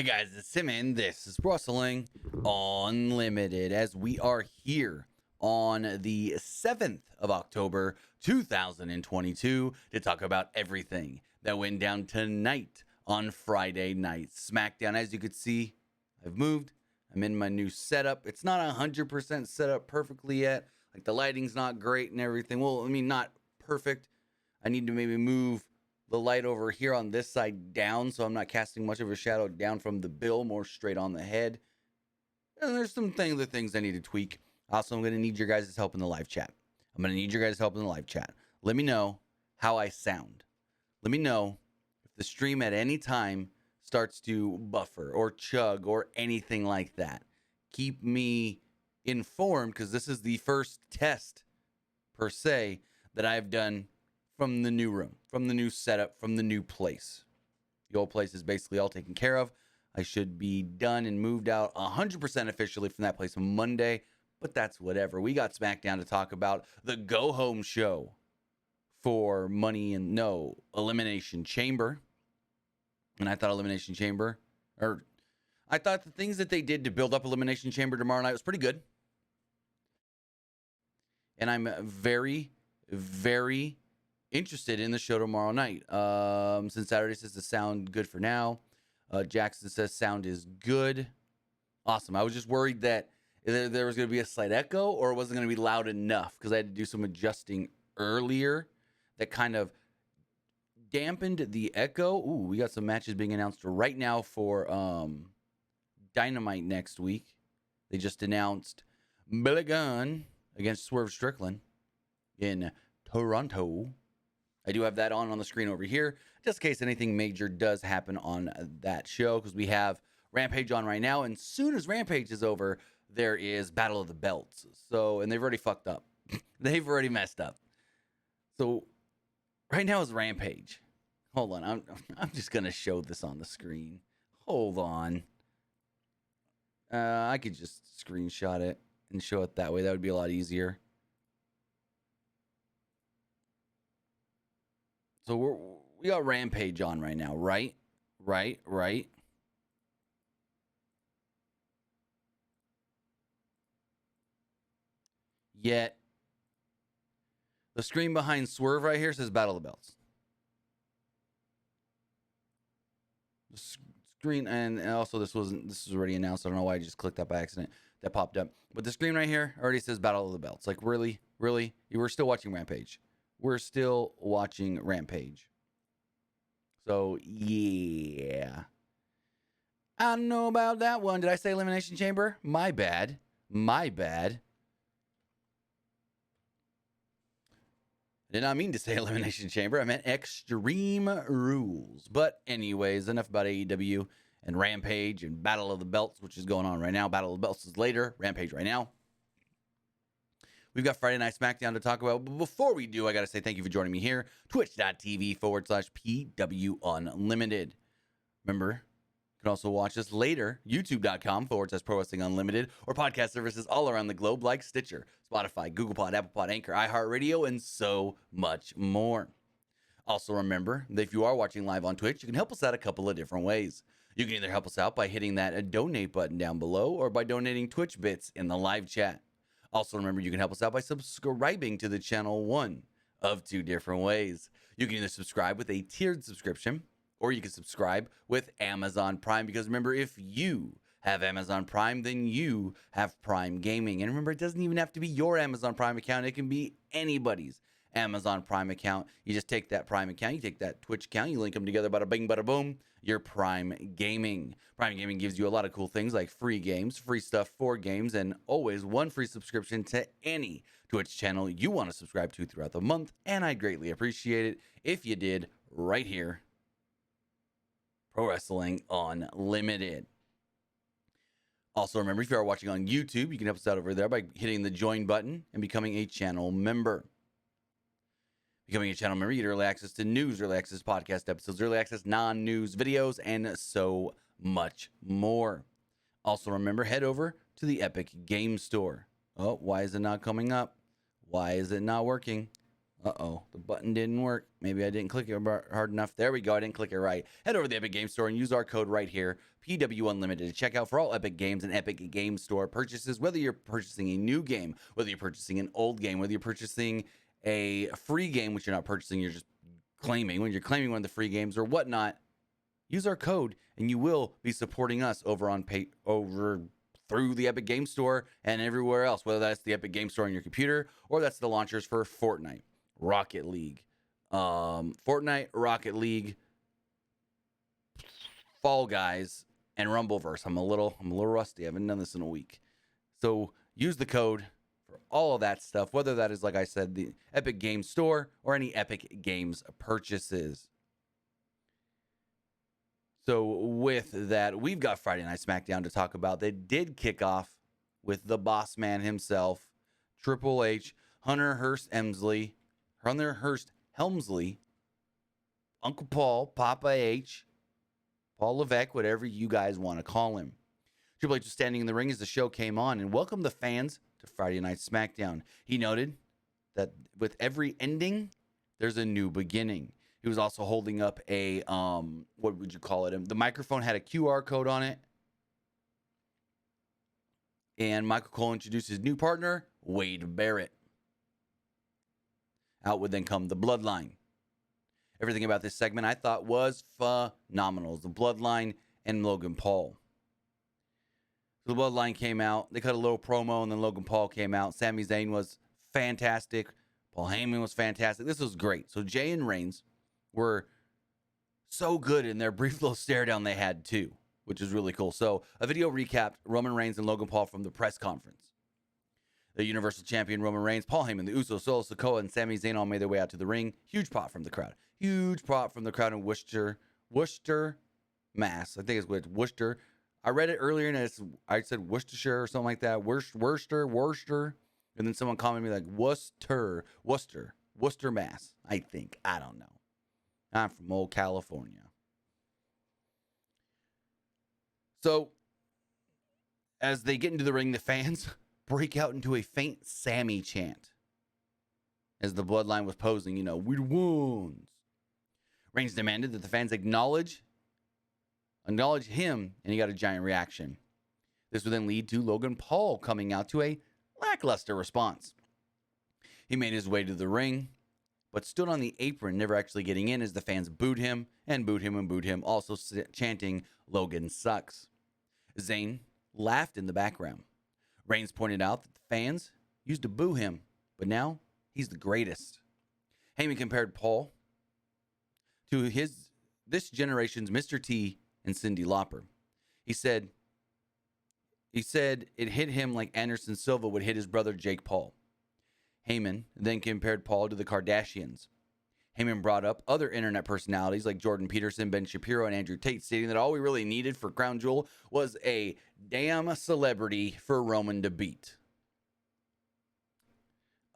Hey guys, it's Simon. This is Wrestling Unlimited as we are here on the 7th of October, 2022 to talk about everything that went down tonight on Friday night Smackdown. As you can see, I've moved. I'm in my new setup. It's not 100% set up perfectly yet. Like the lighting's not great and everything. Well, I mean, not perfect. I need to maybe move the light over here on this side down so I'm not casting much of a shadow down from the bill, more straight on the head. And there's some other things I need to tweak. Also, I'm going to need your guys' help in the live chat. Let me know how I sound. Let me know if the stream at any time starts to buffer or chug or anything like that. Keep me informed because this is the first test, per se, that I've done from the new room, from the new setup, from the new place. The old place is basically all taken care of. I should be done and moved out 100% officially from that place on Monday, but that's whatever. We got Smackdown to talk about, the go-home show for Elimination Chamber. And I thought I thought the things that they did to build up Elimination Chamber tomorrow night was pretty good. And I'm very, very interested in the show tomorrow night. Since Saturday says the sound good for now. Jackson says sound is good. Awesome. I was just worried that there was going to be a slight echo or it wasn't going to be loud enough because I had to do some adjusting earlier that kind of dampened the echo. Ooh, we got some matches being announced right now for Dynamite next week. They just announced Billy Gunn against Swerve Strickland in Toronto. I do have that on the screen over here, just in case anything major does happen on that show, because we have Rampage on right now, and soon as Rampage is over, there is Battle of the Belts. So, and they've already fucked up. They've already messed up. So, right now is Rampage. Hold on, I'm just gonna show this on the screen. Hold on. I could just screenshot it and show it that way. That would be a lot easier. So we got Rampage on right now, right? Yet, the screen behind Swerve right here says Battle of the Belts. The screen, and also this was already announced. I don't know why I just clicked that by accident. That popped up. But the screen right here already says Battle of the Belts. Like, really? We're still watching Rampage. So, yeah. I don't know about that one. Did I say Elimination Chamber? My bad. I did not mean to say Elimination Chamber. I meant Extreme Rules. But anyways, enough about AEW and Rampage and Battle of the Belts, which is going on right now. Battle of the Belts is later. Rampage right now. We've got Friday Night Smackdown to talk about. But before we do, I got to say thank you for joining me here. Twitch.tv/PW Unlimited. Remember, you can also watch us later. YouTube.com/Pro Wrestling Unlimited. Or podcast services all around the globe like Stitcher, Spotify, Google Pod, Apple Pod, Anchor, iHeartRadio, and so much more. Also remember that if you are watching live on Twitch, you can help us out a couple of different ways. You can either help us out by hitting that donate button down below or by donating Twitch bits in the live chat. Also, remember, you can help us out by subscribing to the channel one of two different ways. You can either subscribe with a tiered subscription, or you can subscribe with Amazon Prime. Because remember, if you have Amazon Prime, then you have Prime Gaming. And remember, it doesn't even have to be your Amazon Prime account. It can be anybody's Amazon Prime account. You just take that Prime account, you take that Twitch account, you link them together, bada bing, bada boom, you're Prime Gaming. Prime Gaming gives you a lot of cool things like free games, free stuff for games, and always one free subscription to any Twitch channel you want to subscribe to throughout the month, and I'd greatly appreciate it if you did right here. Pro Wrestling Unlimited. Also, remember, if you are watching on YouTube, you can help us out over there by hitting the join button and becoming a channel member. Becoming a channel member, you get early access to news, early access podcast episodes, early access non-news videos, and so much more. Also, remember, head over to the Epic Game Store. Oh, why is it not coming up? Why is it not working? Uh-oh, the button didn't work. Maybe I didn't click it hard enough. There we go. I didn't click it right. Head over to the Epic Games Store and use our code right here, PW Unlimited, to check out for all Epic Games and Epic Games Store purchases, whether you're purchasing a new game, whether you're purchasing an old game, whether you're purchasing a free game, which you're not purchasing, you're just claiming. When you're claiming one of the free games or whatnot, use our code and you will be supporting us over through the Epic Games Store and everywhere else, whether that's the Epic Games Store on your computer or that's the launchers for Fortnite, Rocket League, Fortnite, Rocket League, Fall Guys, and Rumbleverse. I'm a little rusty. I haven't done this in a week. So use the code for all of that stuff, whether that is, like I said, the Epic Games Store or any Epic Games purchases. So with that, we've got Friday Night Smackdown to talk about. They did kick off with the boss man himself, Triple H, Hunter Hearst Helmsley, Uncle Paul, Papa H, Paul Levesque, whatever you guys want to call him. Triple H was standing in the ring as the show came on and welcomed the fans to Friday Night Smackdown. He noted that with every ending, there's a new beginning. He was also holding up a, what would you call it? The microphone had a QR code on it. And Michael Cole introduced his new partner, Wade Barrett. Out would then come the Bloodline. Everything about this segment I thought was phenomenal. The Bloodline and Logan Paul. So the Bloodline came out. They cut a little promo, and then Logan Paul came out. Sami Zayn was fantastic. Paul Heyman was fantastic. This was great. So Jay and Reigns were so good in their brief little stare down they had too, which is really cool. So a video recapped Roman Reigns and Logan Paul from the press conference. The Universal Champion Roman Reigns, Paul Heyman, the Usos, Solo Sikoa, and Sami Zayn all made their way out to the ring. Huge pop from the crowd. Huge pop from the crowd in Worcester, Mass. I think it's with Worcester. I read it earlier and I said Worcestershire or something like that. Worcester. And then someone commented me like Worcester, Mass. I think. I don't know. I'm from old California. So, as they get into the ring, the fans break out into a faint Sammy chant. As the Bloodline was posing, we're the ones. Reigns demanded that the fans acknowledge him, and he got a giant reaction. This would then lead to Logan Paul coming out to a lackluster response. He made his way to the ring, but stood on the apron, never actually getting in as the fans booed him, also chanting, Logan sucks. Zayn laughed in the background. Reigns pointed out that the fans used to boo him, but now he's the greatest. Heyman compared Paul to this generation's Mr. T and Cyndi Lauper. He said it hit him like Anderson Silva would hit his brother Jake Paul. Heyman then compared Paul to the Kardashians. Heyman brought up other internet personalities like Jordan Peterson, Ben Shapiro, and Andrew Tate, stating that all we really needed for Crown Jewel was a damn celebrity for Roman to beat.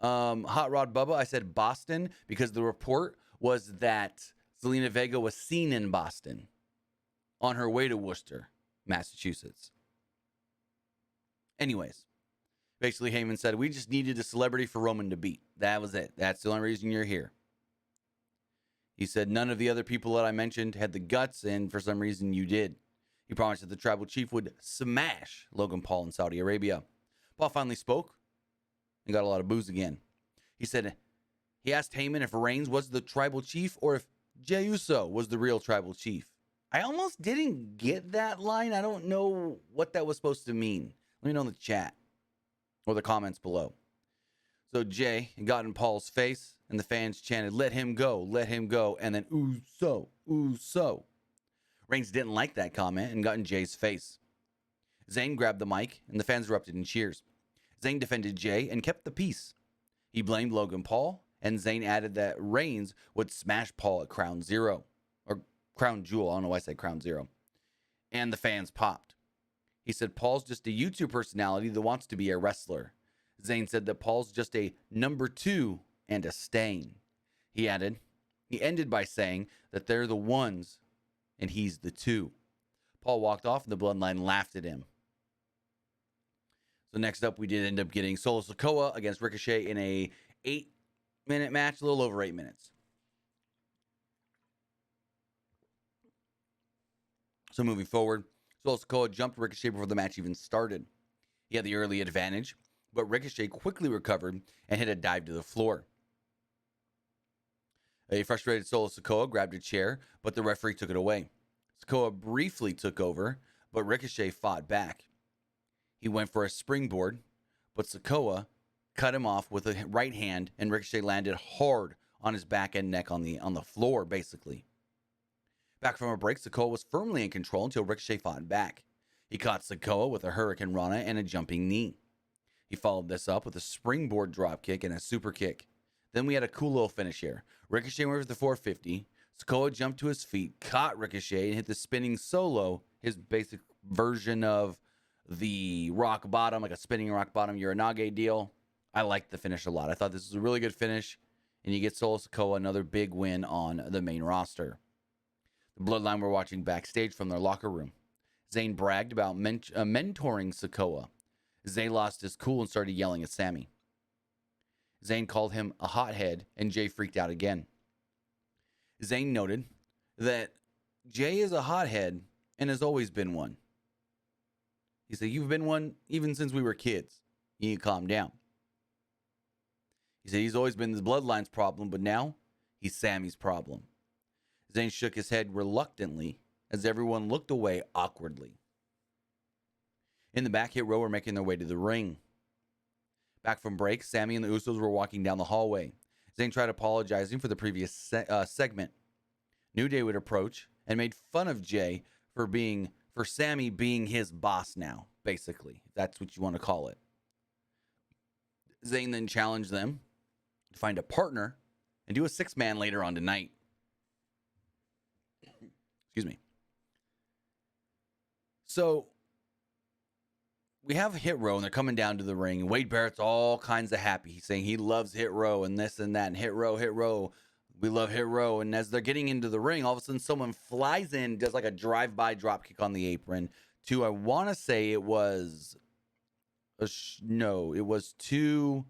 Hot Rod Bubba, I said Boston because the report was that Zelina Vega was seen in Boston on her way to Worcester, Massachusetts. Anyways, basically Heyman said, we just needed a celebrity for Roman to beat. That was it. That's the only reason you're here. He said, none of the other people that I mentioned had the guts, and for some reason you did. He promised that the tribal chief would smash Logan Paul in Saudi Arabia. Paul finally spoke and got a lot of boos again. He asked Heyman if Reigns was the tribal chief or if Jey Uso was the real tribal chief. I almost didn't get that line. I don't know what that was supposed to mean. Let me know in the chat or the comments below. So Jey got in Paul's face, and the fans chanted, let him go, and then Uso. Reigns didn't like that comment and got in Jay's face. Zayn grabbed the mic, and the fans erupted in cheers. Zayn defended Jey and kept the peace. He blamed Logan Paul, and Zayn added that Reigns would smash Paul at Crown Jewel. I don't know why I said Crown Zero. And the fans popped. He said Paul's just a YouTube personality that wants to be a wrestler. Zayn said that Paul's just a number 2 and a stain. He ended by saying that they're the ones and he's the 2. Paul walked off and the Bloodline laughed at him. So next up, we did end up getting Solo Sikoa against Ricochet in a 8 minute match, a little over 8 minutes. So moving forward, Sikoa jumped Ricochet before the match even started. He had the early advantage, but Ricochet quickly recovered and hit a dive to the floor. A frustrated Sikoa grabbed a chair, but the referee took it away. Sikoa briefly took over, but Ricochet fought back. He went for a springboard, but Sikoa cut him off with a right hand, and Ricochet landed hard on his back and neck on the floor, basically. Back from a break, Sikoa was firmly in control until Ricochet fought back. He caught Sikoa with a Hurricane Rana and a jumping knee. He followed this up with a springboard dropkick and a super kick. Then we had a cool little finish here. Ricochet went for the 450. Sikoa jumped to his feet, caught Ricochet, and hit the spinning solo, his basic version of the rock bottom, like a spinning rock bottom Uranage deal. I liked the finish a lot. I thought this was a really good finish, and you get Sikoa another big win on the main roster. The Bloodline were watching backstage from their locker room. Zayn bragged about mentoring Sikoa. Zayn lost his cool and started yelling at Sami. Zayn called him a hothead, and Jay freaked out again. Zayn noted that Jay is a hothead and has always been one. He said, "You've been one even since we were kids. You need to calm down." He said he's always been the Bloodline's problem, but now he's Sami's problem. Zayn shook his head reluctantly as everyone looked away awkwardly. In the back, Hit Row were making their way to the ring. Back from break, Sami and the Usos were walking down the hallway. Zayn tried apologizing for the previous segment. New Day would approach and made fun of Jay for Sami being his boss now, basically. If that's what you want to call it. Zayn then challenged them to find a partner and do a 6-man later on tonight. Excuse me. So we have Hit Row, and they're coming down to the ring. And Wade Barrett's all kinds of happy. He's saying he loves Hit Row and this and that. And Hit Row. We love Hit Row. And as they're getting into the ring, all of a sudden someone flies in, does like a drive-by drop kick on the apron to, I want to say it was, it was to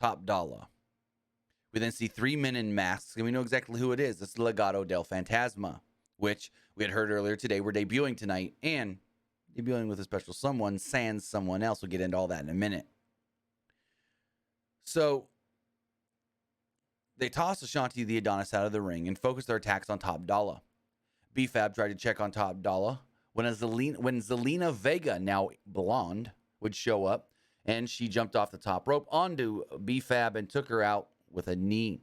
Top Dollar. We then see 3 men in masks, and we know exactly who it is. It's Legado Del Fantasma, which we had heard earlier today. We're debuting tonight, and debuting with a special someone, sans someone else. We'll get into all that in a minute. So they toss Ashanti the Adonis out of the ring and focus their attacks on Top Dollar. B-Fab tried to check on Top Dollar when Zelina Vega, now blonde, would show up, and she jumped off the top rope onto B-Fab and took her out with a knee.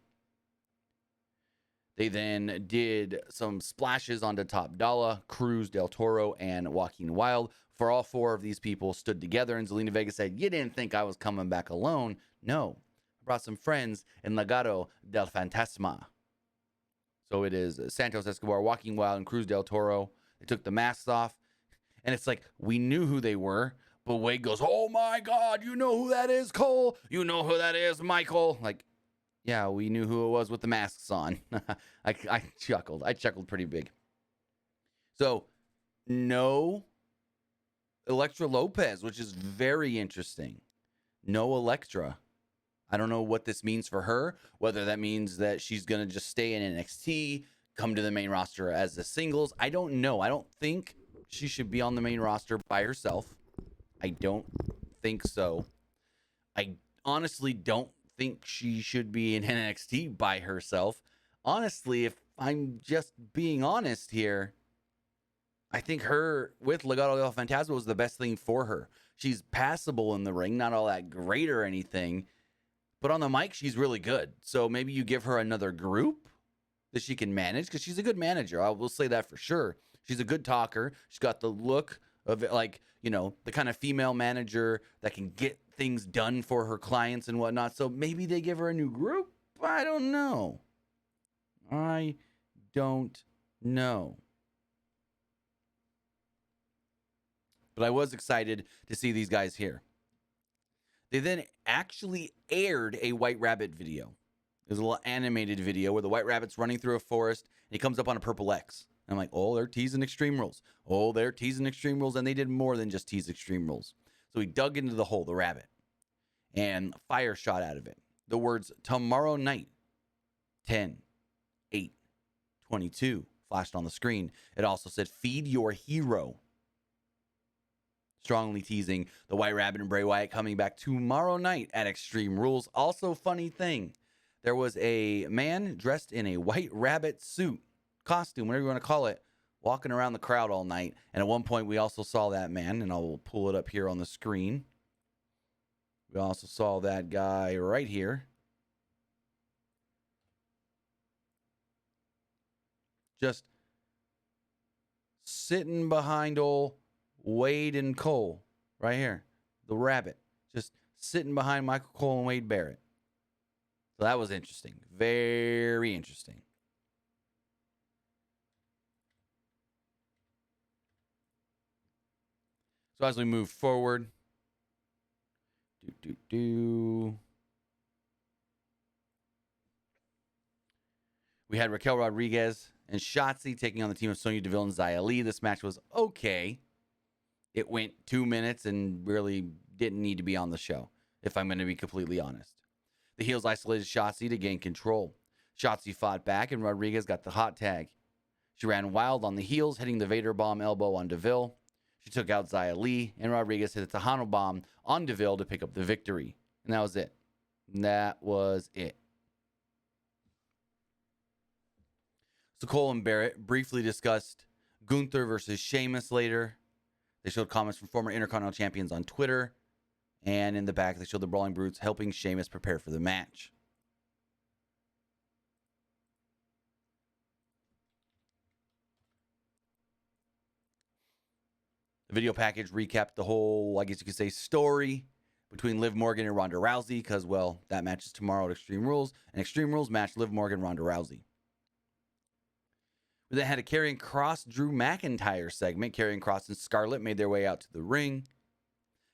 They then did some splashes onto Top Dollar, Cruz, Del Toro, and Joaquin Wilde. For all 4 of these people stood together, and Zelina Vega said, "You didn't think I was coming back alone." No, I brought some friends in Legado Del Fantasma. So it is Santos Escobar, Joaquin Wilde, and Cruz Del Toro. They took the masks off, and it's like we knew who they were, but Wade goes, "Oh my God, you know who that is, Cole? You know who that is, Michael?" Like, yeah, we knew who it was with the masks on. I chuckled. I chuckled pretty big. So, no Elektra Lopez, which is very interesting. No Elektra. I don't know what this means for her, whether that means that she's going to just stay in NXT, come to the main roster as the singles. I don't know. I don't think she should be on the main roster by herself. I don't think so. I honestly don't think she should be in NXT by herself. Honestly, if I'm just being honest here, I think her with Legado del Fantasma was the best thing for her. She's passable in the ring, not all that great or anything, but on the mic, she's really good. So maybe you give her another group that she can manage, because she's a good manager. I will say that for sure. She's a good talker. She's got the look of it, like, you know, the kind of female manager that can get things done for her clients and whatnot. So maybe they give her a new group. I don't know. I don't know. But I was excited to see these guys here. They then actually aired a White Rabbit video. There's a little animated video where the White Rabbit's running through a forest and he comes up on a purple X. And I'm like, oh, they're teasing Extreme Rules. Oh, they're teasing Extreme Rules. And they did more than just tease Extreme Rules. So he dug into the hole, the rabbit, and fire shot out of it. the words tomorrow night, 10, 8, 22 flashed on the screen. It also said feed your hero. Strongly teasing the White Rabbit and Bray Wyatt coming back tomorrow night at Extreme Rules. Also, funny thing, there was a man dressed in a White Rabbit suit, costume, whatever you want to call it, walking around the crowd all night. And at one point, we also saw that man, and I'll pull it up here on the screen. We also saw that guy right here. Just sitting behind old Wade and Cole right here. The Rabbit. Just sitting behind Michael Cole and Wade Barrett. So that was interesting. Very interesting. So as we move forward, we had Raquel Rodriguez and Shotzi taking on the team of Sonya Deville and Xia Li. This match was okay. It went 2 minutes and really didn't need to be on the show, if I'm going to be completely honest. The heels isolated Shotzi to gain control. Shotzi fought back, and Rodriguez got the hot tag. She ran wild on the heels, hitting the Vader Bomb elbow on Deville. She took out Xia Li, and Rodriguez hit the Tejano Bomb on Deville to pick up the victory. And that was it. Sikoa and Barrett briefly discussed Gunther versus Sheamus later. They showed comments from former Intercontinental Champions on Twitter. And in the back, they showed the Brawling Brutes helping Sheamus prepare for the match. The video package recapped the whole, I guess you could say, story between Liv Morgan and Ronda Rousey because, well, that match is tomorrow at Extreme Rules. An Extreme Rules match, Liv Morgan, Ronda Rousey. We then had a Karrion Kross Drew McIntyre segment. Karrion Kross and Scarlett made their way out to the ring.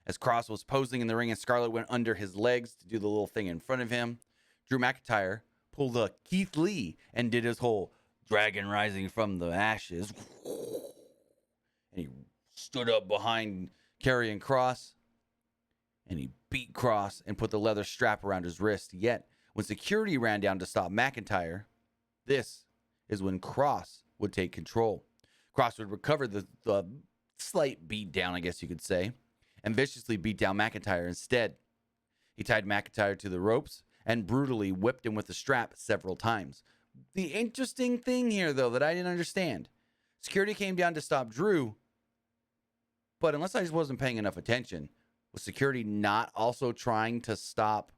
As Kross was posing in the ring and Scarlett went under his legs to do the little thing in front of him, Drew McIntyre pulled a Keith Lee and did his whole dragon rising from the ashes. And he stood up behind Karrion Kross and he beat Kross and put the leather strap around his wrist. Yet, when security ran down to stop McIntyre, this is when Kross would take control. Kross would recover the slight beat down, I guess you could say, and viciously beat down McIntyre instead. He tied McIntyre to the ropes and brutally whipped him with the strap several times. The interesting thing here, though, that I didn't understand, security came down to stop Drew, but unless I just wasn't paying enough attention, was security not also trying to stop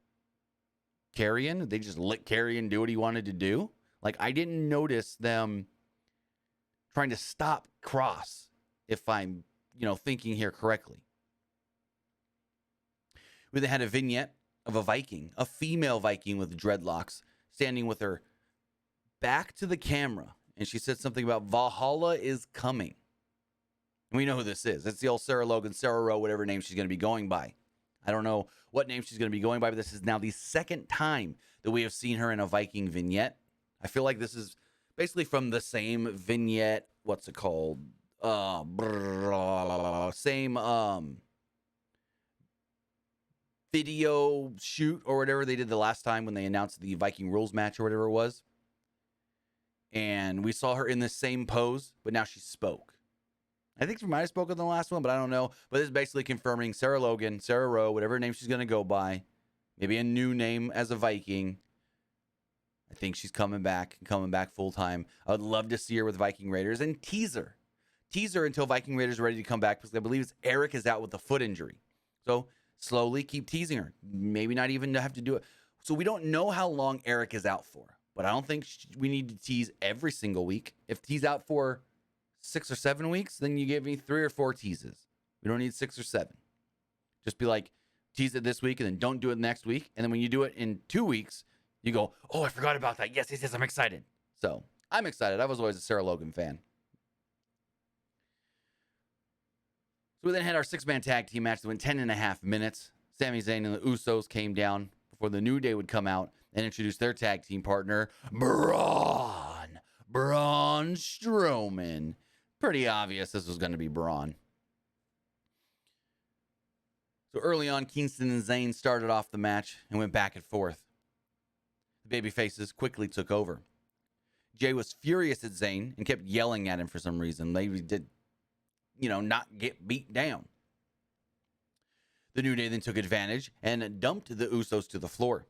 Karrion? They just let Karrion do what he wanted to do? Like, I didn't notice them trying to stop Kross, if I'm, thinking here correctly. We then had a vignette of a Viking, a female Viking with dreadlocks, standing with her back to the camera. And she said something about Valhalla is coming. And we know who this is. It's the old Sarah Logan, Sarah Rowe, whatever name she's going to be going by. I don't know what name she's going to be going by, but this is now the second time that we have seen her in a Viking vignette. I feel like this is basically from the same vignette. What's it called? Same video shoot or whatever they did the last time when they announced the Viking Rules match or whatever it was. And we saw her in the same pose, but now she spoke. I think she might have spoken in the last one, but I don't know. But this is basically confirming Sarah Logan, Sarah Rowe, whatever name she's going to go by. Maybe a new name as a Viking. I think she's coming back full time. I would love to see her with Viking Raiders and tease her until Viking Raiders are ready to come back, because I believe Eric is out with a foot injury. So slowly keep teasing her. Maybe not even have to do it. So we don't know how long Eric is out for, but I don't think we need to tease every single week. If he's out for 6 or 7 weeks, then you give me 3 or 4 teases. We don't need 6 or 7. Just be like, tease it this week and then don't do it next week. And then when you do it in 2 weeks, you go, oh, I forgot about that. Yes, I'm excited. So I'm excited. I was always a Sarah Logan fan. So we then had our 6-man tag team match that went 10.5 minutes. Sami Zayn and the Usos came down before the New Day would come out and introduce their tag team partner, Braun Strowman. Pretty obvious this was going to be Braun. So early on, Kingston and Zayn started off the match and went back and forth. The babyfaces quickly took over. Jay was furious at Zayn and kept yelling at him for some reason. They did, not get beat down. The New Day then took advantage and dumped the Usos to the floor.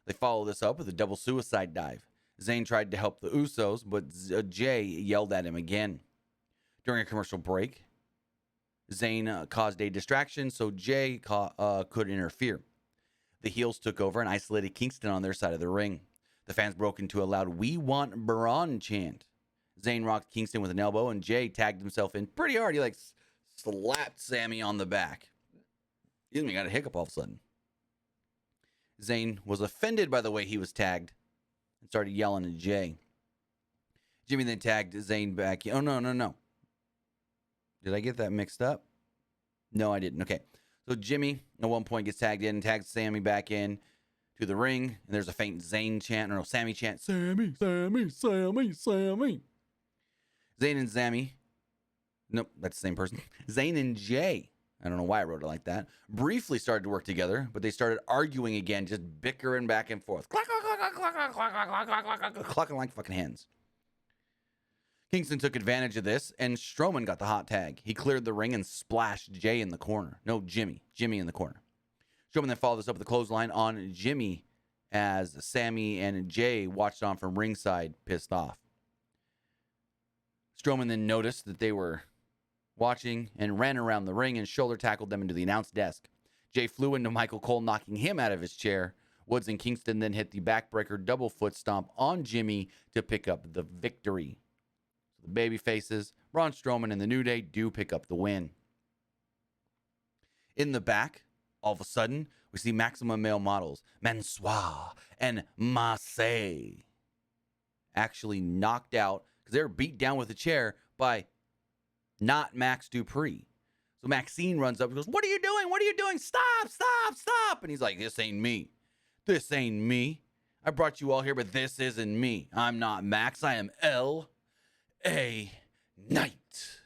They followed this up with a double suicide dive. Zayn tried to help the Usos, but Jay yelled at him again. During a commercial break, Zayn caused a distraction, so Jay could interfere. The heels took over and isolated Kingston on their side of the ring. The fans broke into a loud "We want Braun" chant. Zayn rocked Kingston with an elbow, and Jay tagged himself in pretty hard. He slapped Sammy on the back. Excuse me, got a hiccup all of a sudden. Zayn was offended by the way he was tagged and started yelling at Jay. Jimmy then tagged Zayn back. Oh, no. Did I get that mixed up? No, I didn't. Okay. So Jimmy at one point gets tagged in and tags Sammy back in to the ring. And there's a faint Zayn chant, or no, Sammy chant. Sammy, Sammy, Sammy, Sammy. Zayn and Sammy. Nope, that's the same person. Zayn and Jay. I don't know why I wrote it like that. Briefly started to work together, but they started arguing again, just bickering back and forth. Clucking like fucking hens. Kingston took advantage of this, and Strowman got the hot tag. He cleared the ring and splashed Jay in the corner. No, Jimmy. Jimmy in the corner. Strowman then followed this up with a clothesline on Jimmy as Sammy and Jay watched on from ringside, pissed off. Strowman then noticed that they were watching and ran around the ring and shoulder tackled them into the announce desk. Jay flew into Michael Cole, knocking him out of his chair. Woods and Kingston then hit the backbreaker double foot stomp on Jimmy to pick up the victory. So the baby faces, Braun Strowman and the New Day do pick up the win. In the back, all of a sudden, we see Maximum Male Models, Mansoor and Marseille, actually knocked out because they were beat down with a chair by not Max Dupree. So Maxine runs up and goes, "What are you doing? What are you doing? Stop, stop, stop." And he's like, "This ain't me. This ain't me. I brought you all here, but this isn't me. I'm not Max. I am L.A. Knight."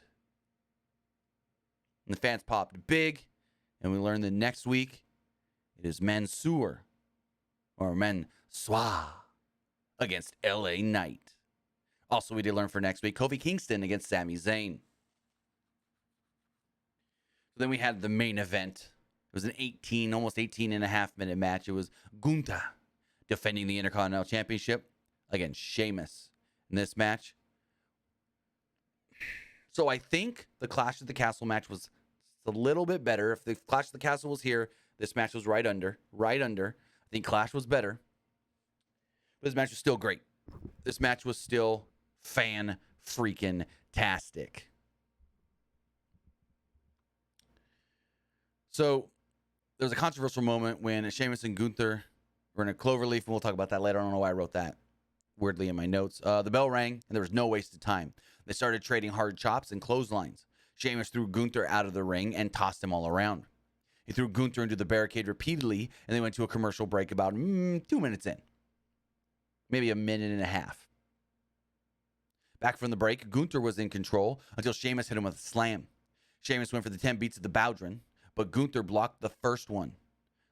And the fans popped big, and we learned that next week it is Mansoor against L.A. Knight. Also, we did learn for next week, Kofi Kingston against Sami Zayn. Then we had the main event. It was an almost 18 and a half minute match. It was Gunther defending the Intercontinental Championship against Sheamus in this match. So I think the Clash at the Castle match was a little bit better. If the Clash at the Castle was here, this match was right under. I think Clash was better. But this match was still great. This match was still fan-freaking-tastic. So there was a controversial moment when Sheamus and Gunther were in a cloverleaf, and we'll talk about that later. I don't know why I wrote that weirdly in my notes. The bell rang, and there was no wasted time. They started trading hard chops and clotheslines. Sheamus threw Gunther out of the ring and tossed him all around. He threw Gunther into the barricade repeatedly, and they went to a commercial break about 2 minutes in. Maybe a minute and a half. Back from the break, Gunther was in control until Sheamus hit him with a slam. Sheamus went for the 10 beats of the Bowdrin, but Gunther blocked the first one.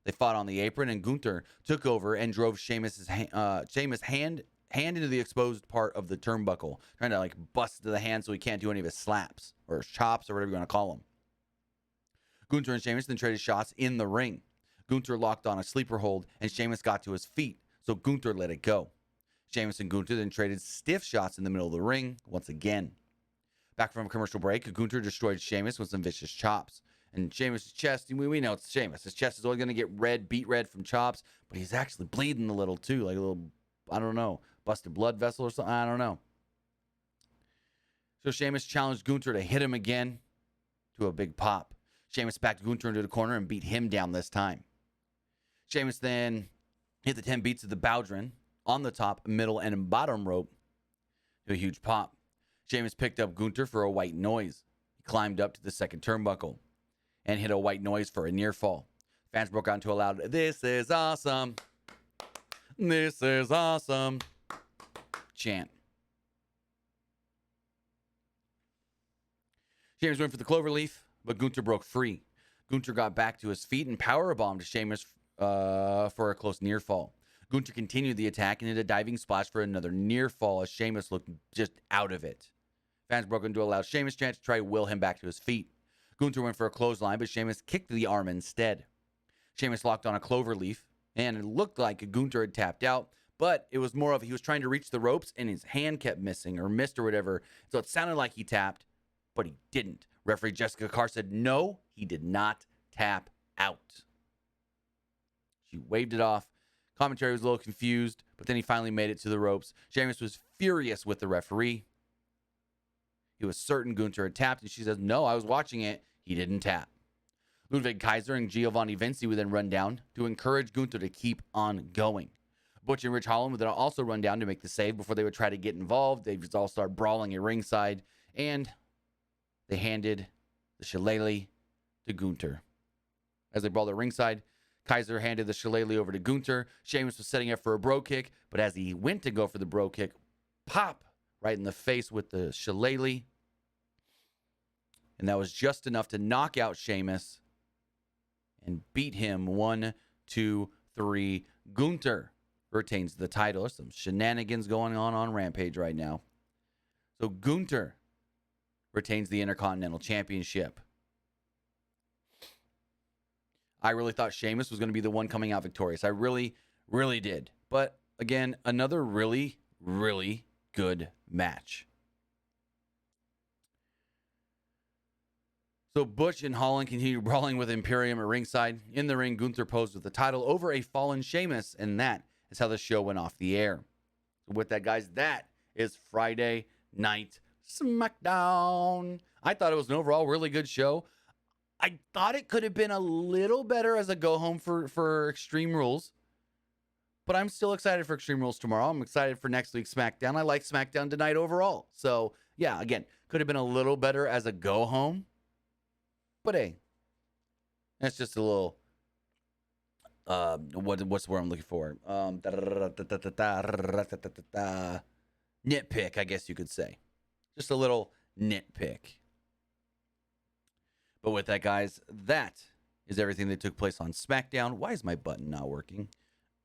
They fought on the apron, and Gunther took over and drove Sheamus' hand into the exposed part of the turnbuckle, trying to bust to the hand so he can't do any of his slaps or his chops or whatever you want to call them. Gunther and Sheamus then traded shots in the ring. Gunther locked on a sleeper hold, and Sheamus got to his feet, so Gunther let it go. Sheamus and Gunther then traded stiff shots in the middle of the ring once again. Back from a commercial break, Gunther destroyed Sheamus with some vicious chops. And Sheamus' chest, we know it's Sheamus. His chest is only going to get beat red from chops, but he's actually bleeding a little too, like a little, I don't know, busted blood vessel or something. I don't know. So Sheamus challenged Gunther to hit him again to a big pop. Sheamus backed Gunther into the corner and beat him down this time. Sheamus then hit the 10 beats of the Bowdrin on the top, middle, and bottom rope to a huge pop. Sheamus picked up Gunther for a white noise. He climbed up to the second turnbuckle and hit a white noise for a near fall. Fans broke out into a loud, "This is awesome. This is awesome" chant. Sheamus went for the cloverleaf, but Gunther broke free. Gunther got back to his feet and powerbombed Sheamus for a close near fall. Gunther continued the attack and hit a diving splash for another near fall as Sheamus looked just out of it. Fans broke into a loud Sheamus chant to try to will him back to his feet. Gunther went for a clothesline, but Sheamus kicked the arm instead. Sheamus locked on a clover leaf, and it looked like Gunther had tapped out, but it was more of he was trying to reach the ropes, and his hand kept missing or missed or whatever, so it sounded like he tapped, but he didn't. Referee Jessica Carr said, no, he did not tap out. She waved it off. Commentary was a little confused, but then he finally made it to the ropes. Sheamus was furious with the referee. He was certain Gunther had tapped, and she says, no, I was watching it. He didn't tap. Ludwig Kaiser and Giovanni Vinci would then run down to encourage Gunther to keep on going. Butch and Rich Holland would then also run down to make the save before they would try to get involved. They would all start brawling at ringside, and they handed the shillelagh to Gunther. As they brawled at ringside, Kaiser handed the shillelagh over to Gunther. Sheamus was setting up for a bro kick, but as he went to go for the bro kick, pop right in the face with the shillelagh. And that was just enough to knock out Sheamus and beat him 1, 2, 3. Gunther retains the title. There's some shenanigans going on Rampage right now. So Gunther retains the Intercontinental Championship. I really thought Sheamus was going to be the one coming out victorious. I really, really did. But again, another really, really good match. So Butch and Holland continue brawling with Imperium at ringside. In the ring, Gunther posed with the title over a fallen Sheamus, and that is how the show went off the air. So with that, guys, that is Friday Night Smackdown. I thought it was an overall really good show. I thought it could have been a little better as a go-home for Extreme Rules. But I'm still excited for Extreme Rules tomorrow. I'm excited for next week's SmackDown. I like SmackDown tonight overall. So, yeah, again, could have been a little better as a go-home. But hey, that's just a little, what's the word I'm looking for? Nitpick, I guess you could say. Just a little nitpick. But with that, guys, that is everything that took place on SmackDown. Why is my button not working?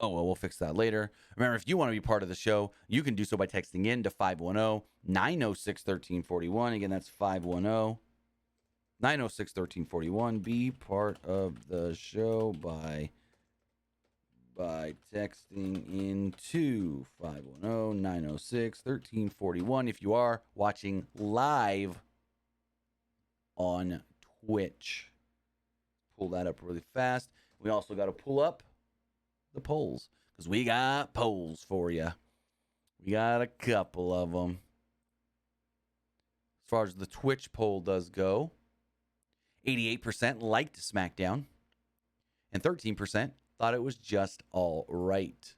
Oh, well, we'll fix that later. Remember, if you want to be part of the show, you can do so by texting in to 510-906-1341. Again, that's 510-906-1341. Be part of the show by texting into 510-906-1341 if you are watching live on Twitch. Pull that up really fast. We also got to pull up the polls because we got polls for you. We got a couple of them. As far as the Twitch poll does go, 88% liked SmackDown, and 13% thought it was just all right.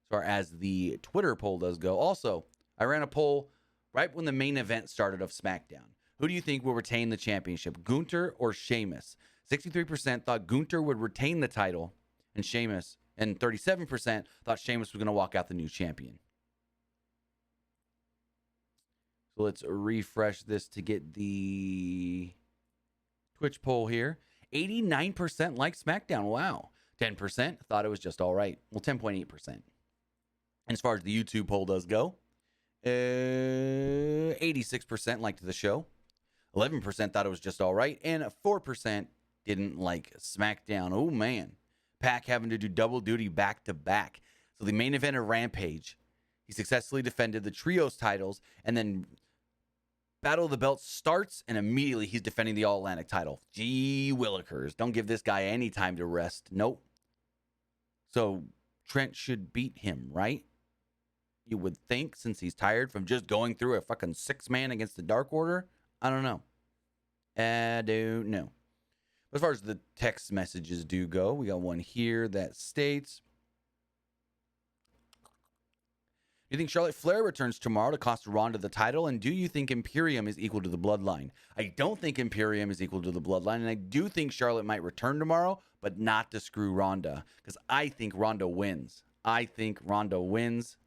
As far as the Twitter poll does go, also, I ran a poll right when the main event started of SmackDown. Who do you think will retain the championship, Gunther or Sheamus? 63% thought Gunther would retain the title, and 37% thought Sheamus was going to walk out the new champion. So let's refresh this to get the Twitch poll here. 89% liked SmackDown. Wow. 10% thought it was just all right. Well, 10.8%. And as far as the YouTube poll does go, 86% liked the show. 11% thought it was just all right. And 4% didn't like SmackDown. Oh, man. Pac having to do double duty back to back. So the main event of Rampage, he successfully defended the Trios titles, and then Battle of the Belts starts, and immediately he's defending the All-Atlantic title. Gee willikers. Don't give this guy any time to rest. Nope. So Trent should beat him, right? You would think, since he's tired from just going through a fucking 6-man against the Dark Order. I don't know. I don't know. As far as the text messages do go, we got one here that states, do you think Charlotte Flair returns tomorrow to cost Ronda the title? And do you think Imperium is equal to the Bloodline? I don't think Imperium is equal to the Bloodline. And I do think Charlotte might return tomorrow, but not to screw Ronda. Because I think Ronda wins. I think Ronda wins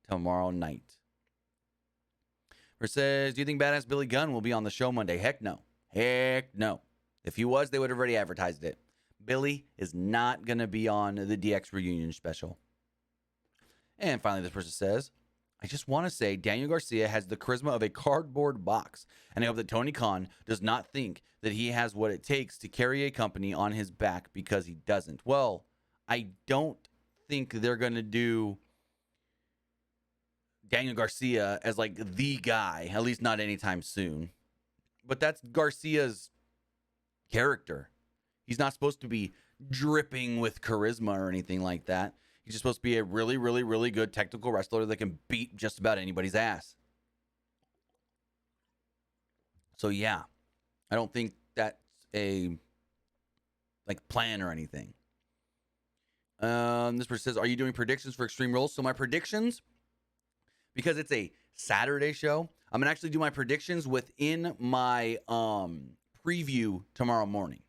tomorrow night. Or says, do you think Badass Billy Gunn will be on the show Monday? Heck no. Heck no. If he was, they would have already advertised it. Billy is not going to be on the DX reunion special. And finally, this person says, I just want to say Daniel Garcia has the charisma of a cardboard box, and I hope that Tony Khan does not think that he has what it takes to carry a company on his back, because he doesn't. Well, I don't think they're going to do Daniel Garcia as like the guy, at least not anytime soon. But that's Garcia's character. He's not supposed to be dripping with charisma or anything like that. He's just supposed to be a really, really, really good technical wrestler that can beat just about anybody's ass. So yeah, I don't think that's a like plan or anything. This person says, are you doing predictions for Extreme Rules? So my predictions, because it's a Saturday show, I'm going to actually do my predictions within my preview tomorrow morning,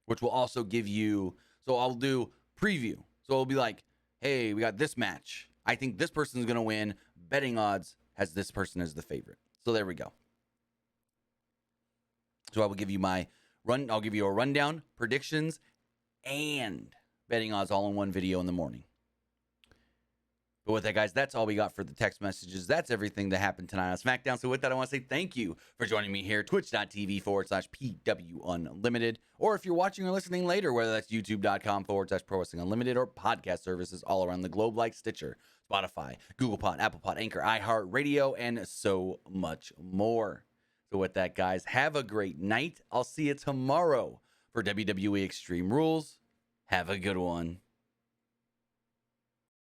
which will also give you, so I'll do preview. So it'll be like, hey, we got this match. I think this person's going to win. Betting odds has this person as the favorite. So there we go. So I will give you I'll give you a rundown, predictions, and betting odds all in one video in the morning. But with that, guys, that's all we got for the text messages. That's everything that happened tonight on Smackdown. So with that, I want to say thank you for joining me here, twitch.tv/PW Unlimited. Or if you're watching or listening later, whether that's youtube.com/Pro Wrestling Unlimited or podcast services all around the globe like Stitcher, Spotify, Google Pod, Apple Pod, Anchor, iHeartRadio, and so much more. So with that, guys, have a great night. I'll see you tomorrow for WWE Extreme Rules. Have a good one.